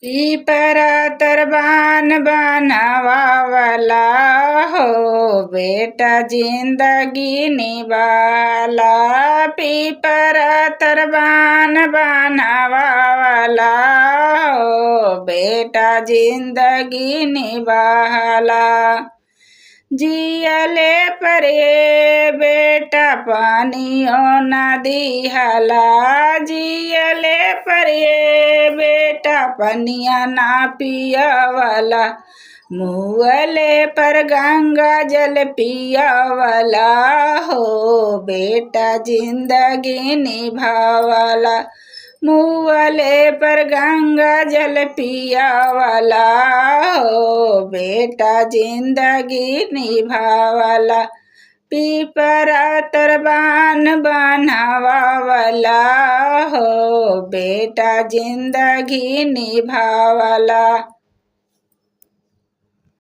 पीपरा तरबान बनावाला हो बेटा जिंदगी निभाला। पीपरा तरबान बनावाला हो बेटा जिंदगी निभाला। जियले पर ये बेटा पानियो न दिहला। जियले पर ये बेटा पनिया ना पियावला। मुअले पर गंगा जल पियावला हो बेटा जिंदगी निभावला। मुअले पर गंगा जल पियावला हो बेटा जिंदगी निभावला। पीपरा तरबान बनावाला हो बेटा जिंदगी निभावला।